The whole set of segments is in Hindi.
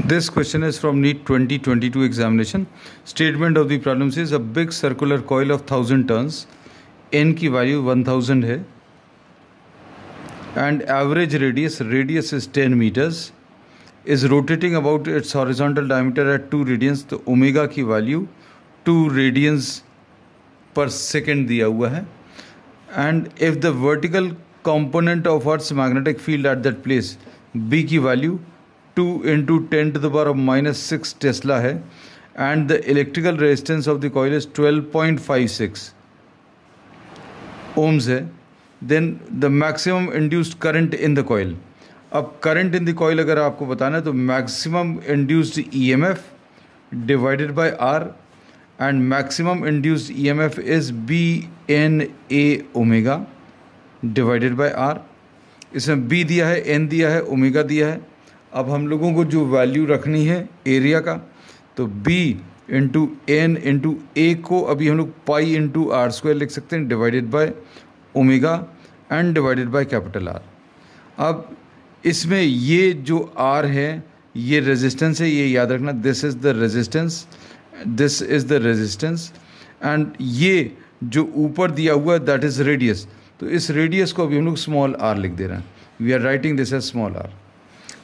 This question is from NEET 2022 examination. Statement of the problem says a big circular coil of 1000 turns, n की value 1000 है, and average radius is 10 meters, is rotating about its horizontal diameter at 2 radians. तो ओमेगा की value 2 radians per second दिया हुआ है, and if the vertical component of Earth's magnetic field at that place, B की value 2 into 10 to the power of minus 6 Tesla है, and the electrical resistance of the coil is 12.56 ohms है, then the maximum induced current in the coil. अब current in the coil अगर आपको बताना है तो maximum induced EMF divided by R, and maximum induced EMF is BNA omega divided by R. इसमें B दिया है, N दिया है, ओमेगा दिया है. अब हम लोगों को जो वैल्यू रखनी है एरिया का, तो B इंटू एन इंटू ए को अभी हम लोग पाई इंटू आर स्क्वायर लिख सकते हैं divided by omega and divided by capital R. अब इसमें ये जो आर है ये रेजिस्टेंस है, ये याद रखना, this is the resistance, this is the resistance, and ये जो ऊपर दिया हुआ है दैट इज़ रेडियस. तो इस रेडियस को अभी हम लोग स्मॉल आर लिख दे रहे हैं, we are writing this as small R.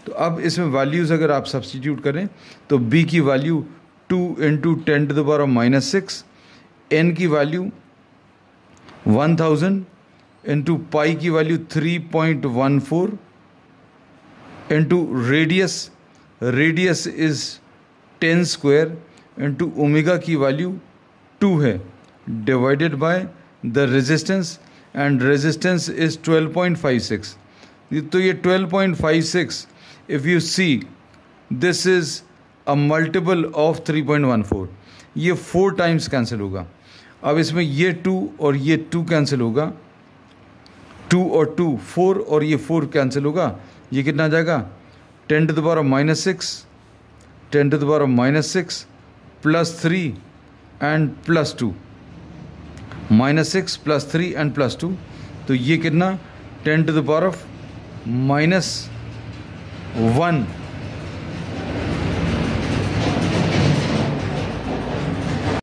तो अब इसमें वैल्यूज़ अगर आप सब्सटीट्यूट करें तो B की value 2 into 10 to the power of minus 6, N की वैल्यू 1000 इंटू पाई की value 3.14 into radius is 10 square into omega की वैल्यू 2 है divided by the resistance, and resistance is 12.56. तो ये 12.56 if you see this is a multiple of 3.14, ये 4 टाइम्स कैंसिल होगा. अब इसमें ये 2 और ये 2 कैंसिल होगा, 2 और 2 4 और ये 4 कैंसिल होगा. ये कितना आ जाएगा 10 to the power of minus 6, 10 to the power of minus 6 plus 3 and plus 2, minus 6 plus 3 and plus 2. तो ये कितना 10 टू द पावर ऑफ -1